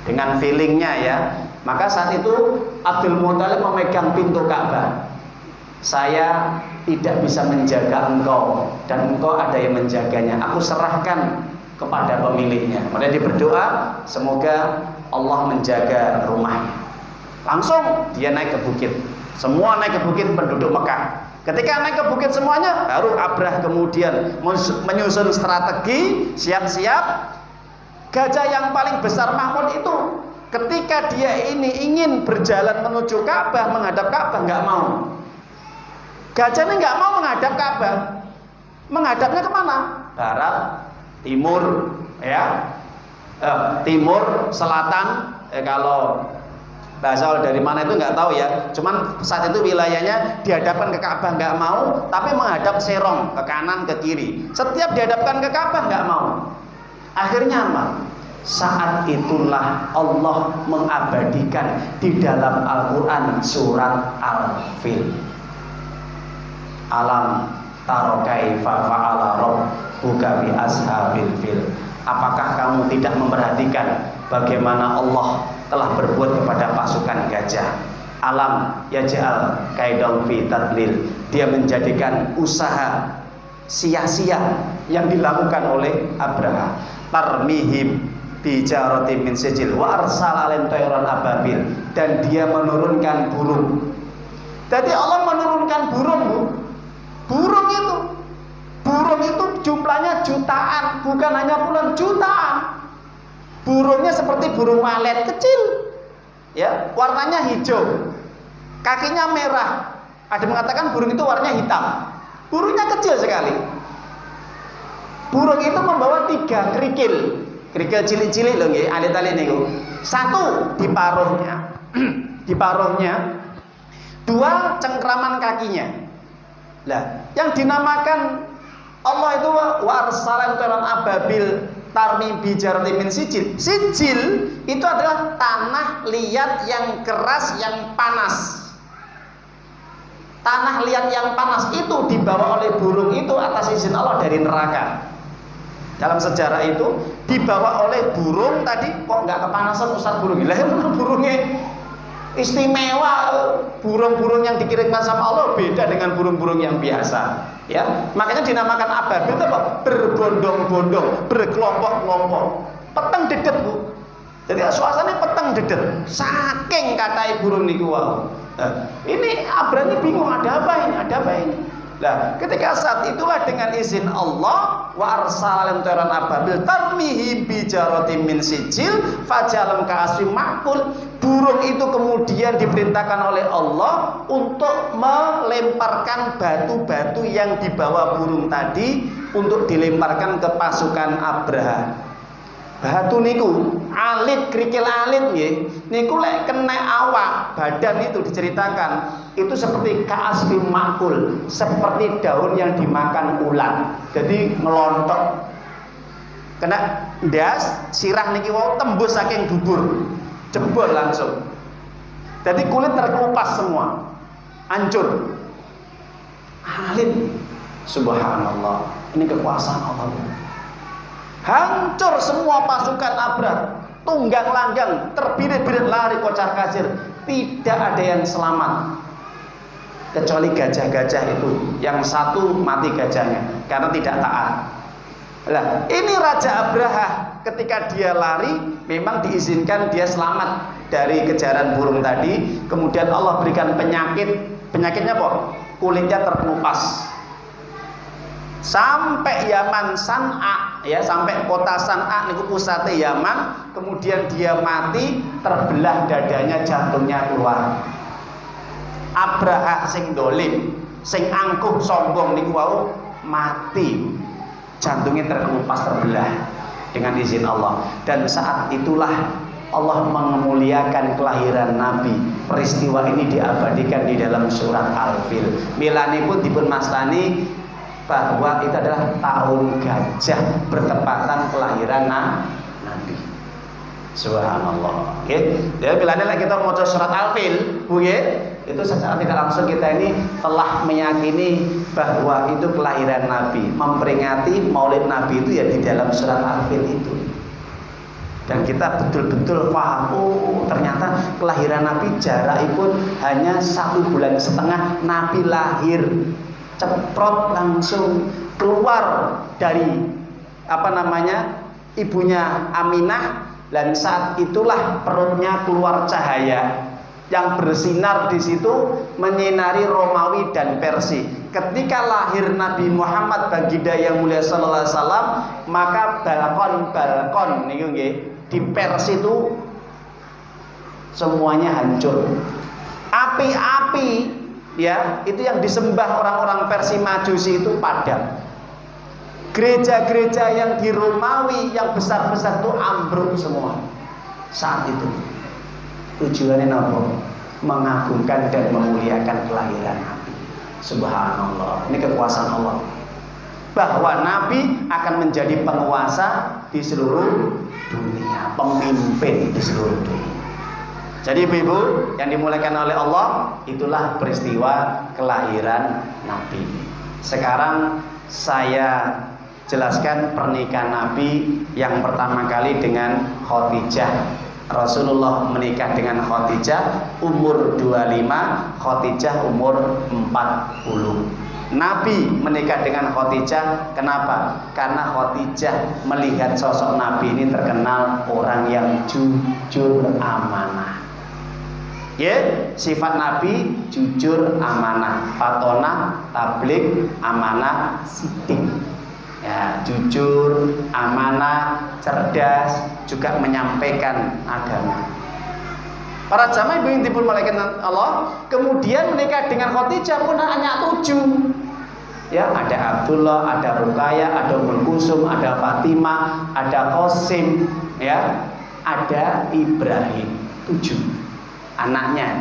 Dengan feelingnya ya. Maka saat itu Abdul Muthalib memegang pintu Ka'bah. Saya tidak bisa menjaga engkau dan engkau ada yang menjaganya. Aku serahkan kepada pemiliknya. Kemudian dia berdoa, semoga Allah menjaga rumahnya. Langsung dia naik ke bukit. Semua naik ke bukit penduduk Mekah. Ketika naik ke bukit semuanya, baru Abraha kemudian menyusun strategi, siap-siap. Gajah yang paling besar Mahmud itu ketika dia ini ingin berjalan menuju Ka'bah, menghadap Ka'bah, nggak mau. Gajahnya nggak mau menghadap Ka'bah. Menghadapnya kemana? Barat, timur, ya, timur, selatan. Kalau bahasa dari mana itu nggak tahu ya. Cuman saat itu wilayahnya dihadapkan ke Ka'bah nggak mau, tapi menghadap serong ke kanan ke kiri. Setiap dihadapkan ke Ka'bah nggak mau. Akhirnya apa? Saat itulah Allah mengabadikan di dalam Al-Quran surat Al-Fil. Alam taro kaifa fa'ala rabbuka bi ashabil fil. Apakah kamu tidak memperhatikan bagaimana Allah telah berbuat kepada pasukan gajah? Alam yaj'al kaidahum fi tadlil. Dia menjadikan usaha sia-sia yang dilakukan oleh Abraha. Tarmihim bijaratin min sijil wa arsala alaihim tayran ababil. Dan dia menurunkan burung. Jadi Allah menurunkan burung, Bu. Burung itu jumlahnya jutaan, bukan hanya puluhan, jutaan. Burungnya seperti burung walet kecil, ya, warnanya hijau, kakinya merah. Ada mengatakan burung itu warnanya hitam. Burungnya kecil sekali. Burung itu membawa 3 kerikil cilik-cilik loh, nggih, alit-alit niku. 1 di paruhnya, di paruhnya. 2 cengkraman kakinya. Lah, yang dinamakan Allah itu warsalan tayran ababil tarmi bijaratin min sijil. Sijil itu adalah tanah liat yang keras, yang panas. Tanah liat yang panas itu dibawa oleh burung itu atas izin Allah dari neraka. Dalam sejarah itu dibawa oleh burung tadi, kok nggak kepanasan Ustaz burung? Lah burungnya istimewa. Burung-burung yang dikirimkan sama Allah beda dengan burung-burung yang biasa, ya. Makanya dinamakan ababil itu apa? Berbondong-bondong, berkelompok-kelompok. Peteng dedet, Bu. Jadi suasananya peteng dedet. Saking katai burung niku wau. Nah, ini Abraham ini bingung, ada apa ini? Ada apa ini? Nah, ketika saat itulah dengan izin Allah wa arsalan tayran ababil tarmihi bijaratin min sijil fajalam ka'asfin ma'kul. Burung itu kemudian diperintahkan oleh Allah untuk melemparkan batu-batu yang dibawa burung tadi untuk dilemparkan ke pasukan Abraha. Batu niku alit, kerikil alit nggih. Niku lek kena awak badan itu diceritakan itu seperti ka'asfin ma'kul, seperti daun yang dimakan ulat. Jadi ngelontok. Kena ndas sirah niki wau tembus saking dubur. Jebol langsung. Jadi kulit terkelupas semua. Hancur. Alit. Subhanallah. Ini kekuasaan Allah. Hancur semua pasukan Abrah, tunggang langgang, terbirit-birit lari kocar kacir. Tidak ada yang selamat kecuali gajah-gajah itu. Yang satu mati gajahnya karena tidak taat. Nah, ini Raja Abraha ketika dia lari memang diizinkan dia selamat dari kejaran burung tadi. Kemudian Allah berikan penyakit. Penyakitnya apa? Kulitnya terkelupas. Sampai Yaman San'a, ya, sampai kota San'a niku pusate Yaman, kemudian dia mati, terbelah dadanya, jantungnya keluar. Abraha sing dolim, sing angkuh sombong niku wau mati, jantungnya terkelupas, terbelah dengan izin Allah. Dan saat itulah Allah mengemuliakan kelahiran Nabi. Peristiwa ini diabadikan di dalam surat Al-Fil. Milani pun dipun maslani bahwa itu adalah tahun gajah bertepatan kelahiran Nabi. Subhanallah. Oke. Jadi bila kita mau surat Al-Fil, itu secara tidak langsung kita ini telah meyakini bahwa itu kelahiran Nabi, memperingati Maulid Nabi itu ya di dalam surat Al-Fil itu. Dan kita betul-betul paham, oh ternyata kelahiran Nabi jaraknya pun hanya 1,5 bulan Nabi lahir. Ceprot langsung keluar dari ibunya Aminah, dan saat itulah perutnya keluar cahaya yang bersinar di situ menyinari Romawi dan Persia. Ketika lahir Nabi Muhammad baginda yang mulia sallallahu alaihi wasallam, maka balkon niku nggih di Persia itu semuanya hancur. Api-api, ya, itu yang disembah orang-orang Persia Majusi itu padam. Gereja-gereja yang di Romawi yang besar-besar itu ambruk semua saat itu. Tujuannya apa? Mengagungkan dan memuliakan kelahiran Nabi. Subhanallah. Ini kekuasaan Allah. Bahwa Nabi akan menjadi penguasa di seluruh dunia, pemimpin di seluruh dunia. Jadi ibu-ibu yang dimuliakan oleh Allah, itulah peristiwa kelahiran Nabi. Sekarang saya jelaskan pernikahan Nabi yang pertama kali dengan Khadijah. Rasulullah menikah dengan Khadijah umur 25, Khadijah umur 40. Nabi menikah dengan Khadijah, kenapa? Karena Khadijah melihat sosok Nabi ini terkenal orang yang jujur, amanah. Ya, sifat Nabi jujur, amanah, fatona, tablik, amanah, sidik. Ya, jujur, amanah, cerdas, juga menyampaikan agama. Para jamaah ibu yang dimuliakan Allah, kemudian menikah dengan Khadijah pun hanya 7. Ya, ada Abdullah, ada Ruqayyah, ada Ummul Kulsum, ada Fatimah, ada Qasim, ya, ada Ibrahim. 7 anaknya.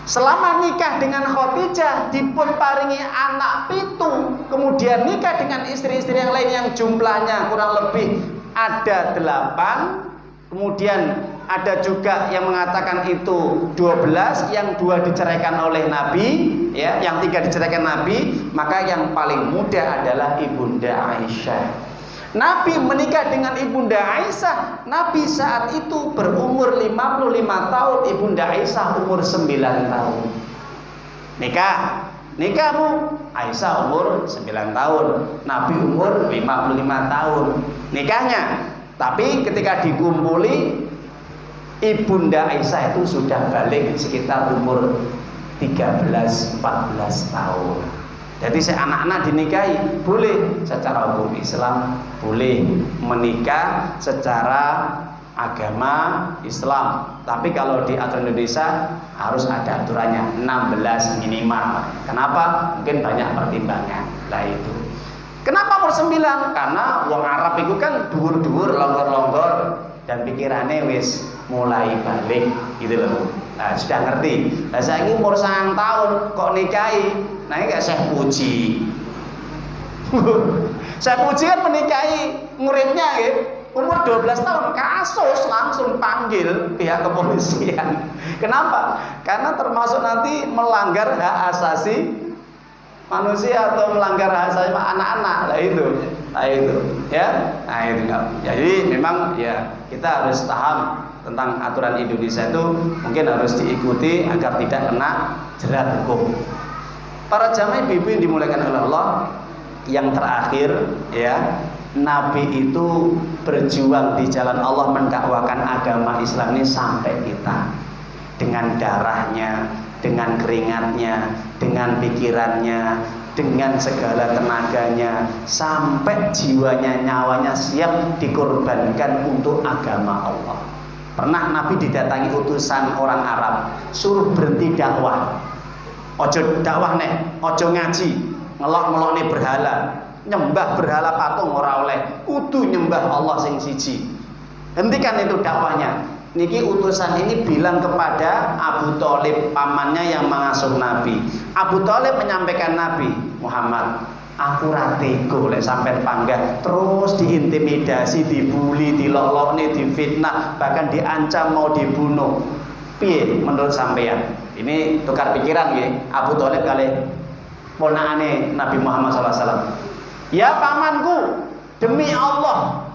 Selama nikah dengan Khadijah dipun paringi anak 7, kemudian nikah dengan istri-istri yang lain yang jumlahnya kurang lebih ada 8, kemudian ada juga yang mengatakan itu 12, yang 2 diceraikan oleh Nabi, ya, yang 3 diceraikan Nabi, maka yang paling muda adalah Ibunda Aisyah. Nabi menikah dengan Ibunda Aisyah, Nabi saat itu berumur 55 tahun, Ibunda Aisyah umur 9 tahun. Nikahmu Aisyah umur 9 tahun, Nabi umur 55 tahun nikahnya. Tapi ketika dikumpuli, Ibunda Aisyah itu sudah balik sekitar umur 13-14 tahun. Jadi anak-anak dinikahi boleh secara hukum Islam, boleh menikah secara agama Islam. Tapi kalau di aturan Indonesia harus ada aturannya 16 minimal. Kenapa? Mungkin banyak pertimbangan. Lah itu. Kenapa umur 9? Karena wong Arab itu kan dhuwur-dhuwur, longgor-longgor dan pikirannya wis mulai balik gitu loh. Nah, sudah ngerti. Lah saiki umur 9 tahun kok nikahi. Nah, ini kayak Syekh Puji. Syekh Puji kan menikahi muridnya gitu. Umur 12 tahun kasus langsung panggil pihak kepolisian. Kenapa? Karena termasuk nanti melanggar hak asasi manusia atau melanggar hak asasi anak-anak. Nah itu ya. Nah itu jadi memang ya kita harus paham tentang aturan Indonesia itu mungkin harus diikuti agar tidak kena jerat hukum. Para jamaah ibu yang dimuliakan oleh Allah, yang terakhir ya, Nabi itu berjuang di jalan Allah mendakwakan agama Islam ini sampai kita, dengan darahnya, dengan keringatnya, dengan pikirannya, dengan segala tenaganya, sampai jiwanya, nyawanya siap dikorbankan untuk agama Allah. Pernah Nabi didatangi utusan orang Arab, suruh berhenti dakwah. Ojo dakwah nih, ojo ngaji, ngelok-ngelok nih berhala, nyembah berhala patung ora oleh, kudu nyembah Allah sing siji. Hentikan itu dakwahnya. Niki utusan ini bilang kepada Abu Thalib, pamannya yang mengasuh Nabi. Abu Thalib menyampaikan Nabi Muhammad, aku ratego lek sampean panggah terus diintimidasi, dibully, dilolokne, difitnah, bahkan diancam mau dibunuh. Piye menurut sampean? Ini tukar pikiran nggih Abu Thalib kali ponakane Nabi Muhammad SAW. Ya pamanku, demi Allah,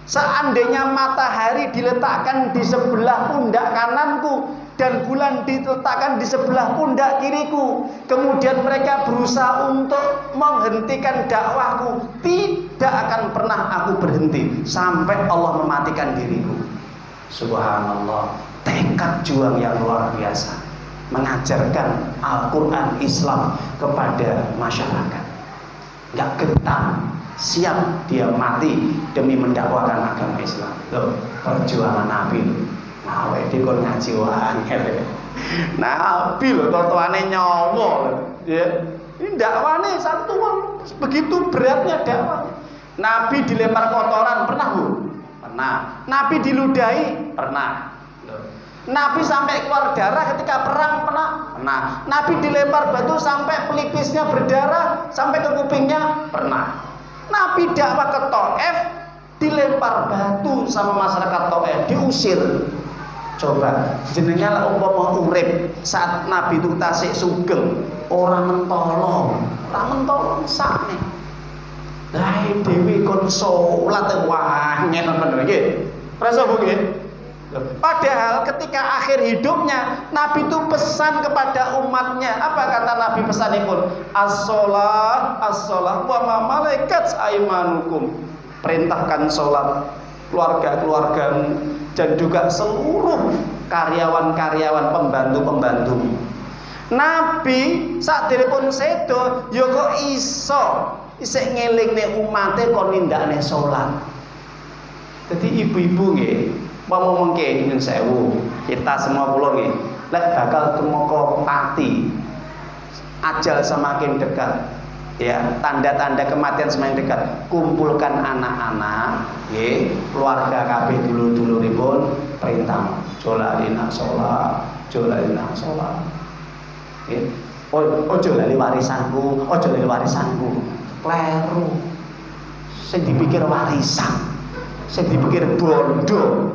seandainya matahari diletakkan di sebelah pundak kananku dan bulan diletakkan di sebelah pundak kiriku, kemudian mereka berusaha untuk menghentikan dakwahku, tidak akan pernah aku berhenti sampai Allah mematikan diriku. Subhanallah, tekad juang yang luar biasa mengajarkan Al-Quran Islam kepada masyarakat. Gak gentar, siap dia mati demi mendakwakan agama Islam. Loh, perjuangan Nabi loh. Nah, wedi kon ngaji wae. Nabi loh, totoane nyawa loh. Ya. Ini dakwahnya satu begitu beratnya dakwah. Nabi dilempar kotoran pernah Bu? Pernah. Nabi diludahi pernah. Nabi sampai keluar darah ketika perang pernah? Pernah. Nabi dilempar batu sampai pelipisnya berdarah, sampai ke kupingnya? Pernah. Nabi dakwah ke Thaif, dilempar batu sama masyarakat Thaif, diusir. Coba jenengan umpama urip saat Nabi itu tasik sugeng, orang mentolong sakne. Lah dewi kon salat wah ngene nggih. Rasa Bu nggih? Padahal ketika akhir hidupnya Nabi itu pesan kepada umatnya. Apa kata Nabi pesanipun? As-sholah wa ma malaikat aimanukum. Perintahkan sholat keluarga-keluargamu dan juga seluruh karyawan-karyawan pembantu-pembantumu. Nabi saat telepon sedo ya kok iso isih ngelingne umate kon nindakne sholat. Jadi ibu-ibu nggih mau mengke nyun sewu, kita semua kula nggih lek bakal tumeka pati, ajal semakin dekat ya, tanda-tanda kematian semakin dekat. Kumpulkan anak-anak nggih, keluarga kabeh dulur-duluripun perintah jolalina sholat nggih. Ojo lali warisanku, kleru. Sing dipikir warisan, sing dipikir bondo.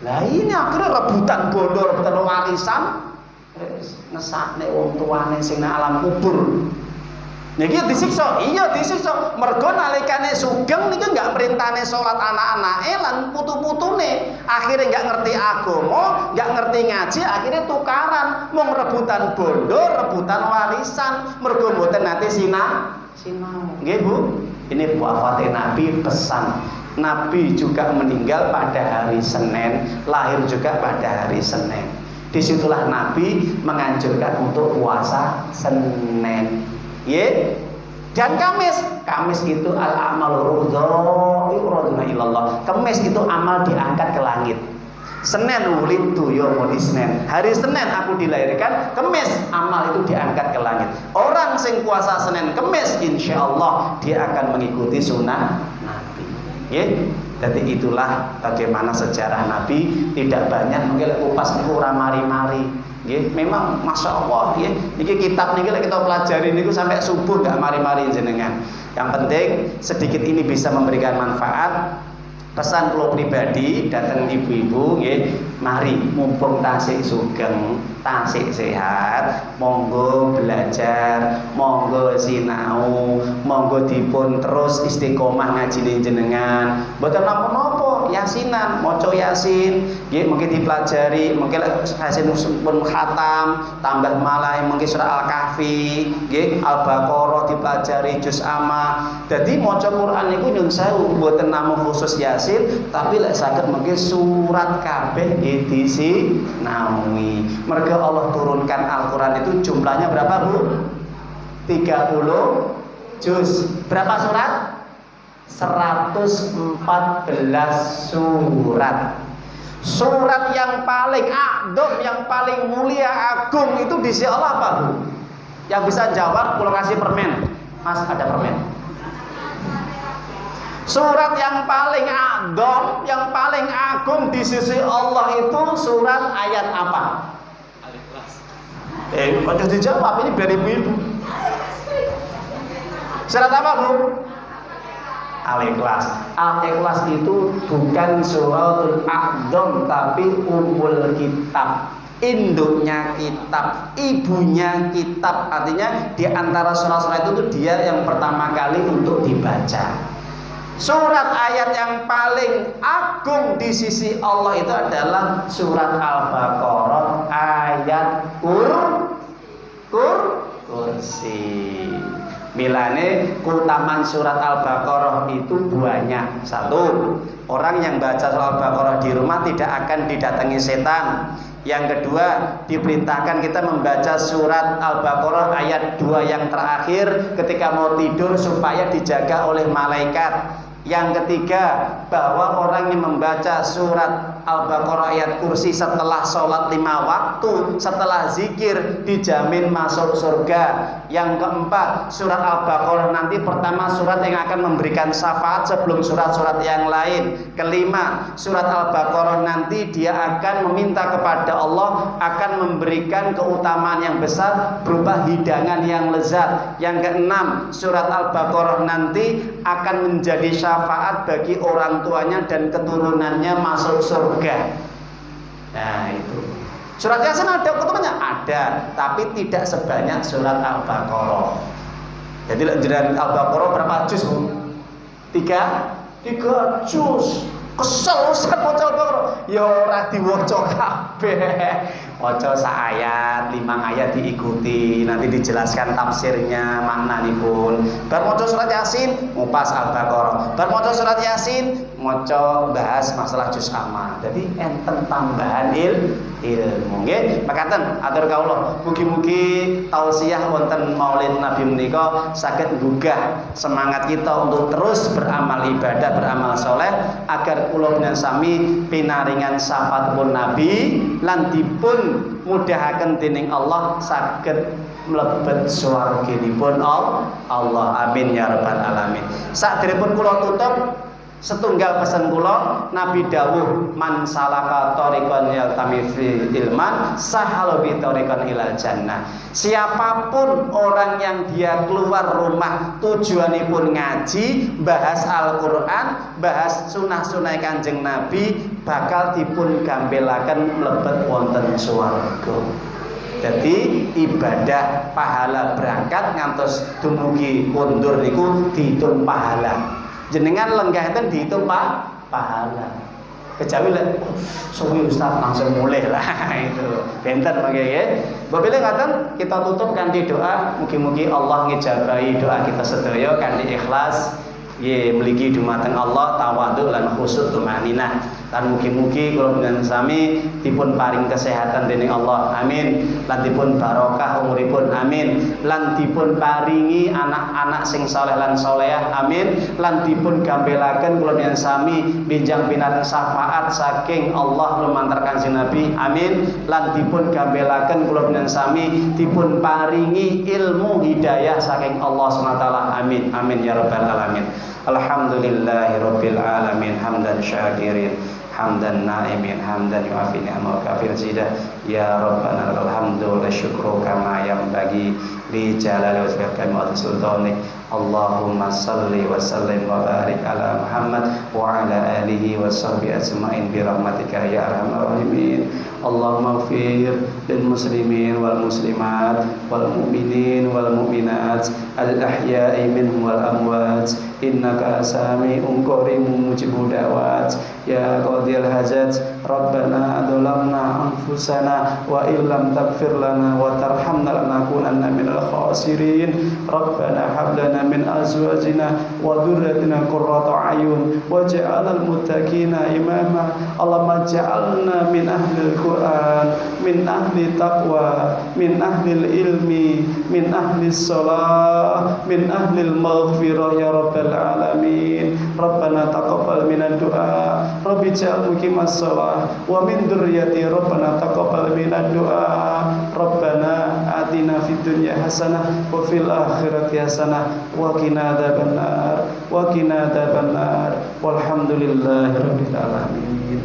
Lah ini akhirnya rebutan bondo, rebutan warisan, ngesakne wong tuane sing nang alam kubur. Niki disiksa, iya disiksa. Mergo nalikane sugeng niki enggak perintahne salat anak-anake lan putu-putune. Akhire enggak ngerti agama, enggak ngerti ngaji, akhirnya tukaran, mung rebutan bondo, rebutan warisan, mergo mboten nate sinau. Nggih, Bu. Ini wafate Nabi pesan. Nabi juga meninggal pada hari Senin, lahir juga pada hari Senin. Disitulah Nabi menganjurkan untuk puasa Senin. Ye, dan Kamis itu al-amalu rudha'u ilallah. Kamis itu amal diangkat ke langit. Senin wulidtu yaumul Isnin. Hari Senin aku dilahirkan, Kamis amal itu diangkat ke langit. Orang sing puasa Senin Kamis insyaallah dia akan mengikuti sunnah Nabi. Ye, jadi itulah bagaimana sejarah Nabi. Tidak banyak mungkin kupas niku ora mari-mari. Nggih, memang masya Allah ya. Niki kitab niki kita pelajari niku sampai subuh gak mari-mari jenengan. Yang penting sedikit ini bisa memberikan manfaat. Pesan kula pribadi datang ibu-ibu nggih, mari mumpung tasik sugeng, tasik sehat, monggo belajar, monggo sinau, monggo dipun terus istiqomah ngajine jenengan. Mboten napa-napa, yasinan, maca yasin, nggih mungkin dipelajari, mungkin yasin pun khatam, tambah malah mungkin surah Al-Kahfi, nggih, Al-Baqarah dipelajari juz amma. Dadi maca Quran niku nyun sewu mboten namung khusus yasin, tapi lek saged mungkin surat kabeh nggih disinawi. Mergo Allah turunkan Al-Quran itu jumlahnya berapa, Bu? 30 juz. Berapa surat? 114 surat. Surat yang paling a'dham, yang paling mulia, agung itu di sisi Allah apa, Bu? Yang bisa jawab, kalau kasih permen. Mas, ada permen. Surat yang paling a'dham, yang paling agung di sisi Allah itu surat ayat apa? Kok dijawab, ini biar ibu-ibu. Surat apa, Bu? Al-Ikhlas. Al-Ikhlas itu bukan suratul a'dham, tapi ummul kitab, induknya kitab, ibunya kitab. Artinya di antara surat-surat itu dia yang pertama kali untuk dibaca. Surat ayat yang paling agung di sisi Allah itu adalah surat Al-Baqarah ayat kursi. Milane keutamaan surat Al-Baqarah itu banyak. Satu, orang yang baca surat Al-Baqarah di rumah tidak akan didatangi setan. Yang kedua, diperintahkan kita membaca surat Al-Baqarah ayat 2 yang terakhir ketika mau tidur supaya dijaga oleh malaikat. Yang ketiga, bahwa orang yang membaca surat Al-Baqarah ayat kursi setelah sholat 5 waktu, setelah zikir, dijamin masuk surga. Yang keempat, surat Al-Baqarah nanti pertama surat yang akan memberikan syafaat sebelum surat-surat yang lain. Kelima, surat Al-Baqarah nanti dia akan meminta kepada Allah, akan memberikan keutamaan yang besar berupa hidangan yang lezat. Yang keenam, surat Al-Baqarah nanti akan menjadi syafaat bagi orang tuanya dan keturunannya masuk surga. Nah itu. Surat Yasin ada keutamaannya? Ada, tapi tidak sebanyak surat Al-Baqarah. Jadi jenengan Al-Baqarah berapa juz, Bu? 3 juz. Kesel Ustaz maca Al-Baqarah. Ya ora diwaca kabeh. Waca sak ayat, 5 ayat diikuti, nanti dijelaskan tafsirnya, maknanipun. Bar maca surat Yasin, ngupas Al-Baqarah. Bar maca surat Yasin, maca bahas masalah juz amma. Jadi enten tambahan ilmu. Nggih, makaten atur kawula. Mugi-mugi tausiah wonten Maulid Nabi menika saged nggugah semangat kita untuk terus beramal ibadah, beramal soleh agar kula sami pinaringan syafaatipun Nabi lan dipun mudahaken dening Allah saged mlebet swarganipun Allah. Amin ya rabbal alamin. Sakderepun kula tutup, setunggal pesan kula, Nabi dawuh man salaka thariqan yaltami fi ilman sahala bi thariqan ilal jannah. Siapapun orang yang dia keluar rumah tujuanipun ngaji, bahas Al-Qur'an, bahas sunah-sunah Kanjeng Nabi, bakal dipun gambelaken mlebet wonten swarga. Jadi ibadah pahala berangkat ngantos dumugi kondur niku dihitung pahala. Jenengan lenggah itu dihitung pahala. Kejawi lek suwi Ustaz langsung mulai lah itu. Benten mangke nggih. Bapile ngaten kita tutup kanthi doa mugi-mugi Allah ngijabahi doa kita sedaya kanthi ikhlas. Ye mligi dumateng Allah tawadhu lan khusyuk tumaninah. Lan mugi-mugi kula panjenengan sami dipun paring kesehatan dening Allah. Amin. Lan dipun barokah umuripun. Amin. Lan dipun paringi anak-anak sing saleh lan salehah. Amin. Lan dipun gambelaken kula panjenengan sami benjang pinaring syafaat saking Allah lumantar Kanjeng Nabi. Amin. Lan dipun gambelaken kula panjenengan sami dipun paringi ilmu hidayah saking Allah Subhanahu wa taala. Amin. Amin ya rabbal alamin. Alhamdulillahirabbil alamin hamdan syakirin hamdan na'imin hamdan yu'afi ni'amal kafir zidah ya rabbana lakal hamdu wa syukru kama yanbaghi li jalali wajhika wa sultanik. Allahumma salli wa sallim wa barik ala Muhammad wa ala alihi wa sahbihi ajma'in bi rahmatika ya arhamar rahimin. Allahumma ighfir lil muslimin wal muslimat wal mu'minin wal mu'minat al ahya'i minhum wal amwat innaka sami'un qaribun mujibud da'wat ya qadil hajat. Rabbana adlamna anfusana wa illam taghfir lana wa tarhamna lanakunanna minal khasirin. Rabbana hab lana min azwajina wa dhurriyyatina qurrata a'yun waj'alnal muttaqina imama. Allahumma ja'alna min ahlil Qur'an, min ahli taqwa, min ahlil ilmi, min ahlis salah, min ahlil maghfirah ya rabbal alamin. Rabbana taqabbal minad du'a, rabbi ja'al muqimas shalah wa min dzurriyyati rabbana taqabbal minad du'a. Rabbana atina fid dunya hasanah wa fil akhirati hasanah wa qina adzabannar wa qina adzabannar walhamdulillahi rabbil alamin.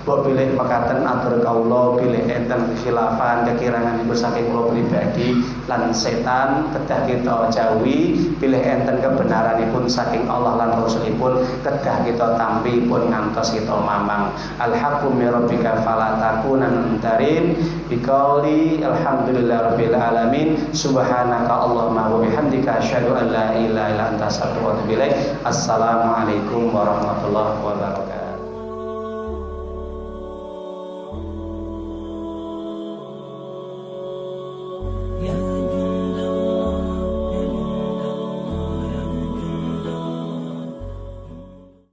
Kula pilih mekaten atur kawula pilih enten khilafan kekirangan saking kula pribadi lan setan kedah kita jauhi, pilih enten kebenaranipun saking Allah lan Rasulipun kedah kita tampi pun ngantos kita mamang. Al-haqqu min rabbika fala takunan mumtarin biqauli alhamdulillahirabbil alamin. Subhanaka Allahumma wa bihamdika asyhadu an la ilaha illa anta astaghfiruka wa atubu ilaik. Assalamualaikum warahmatullahi wabarakatuh.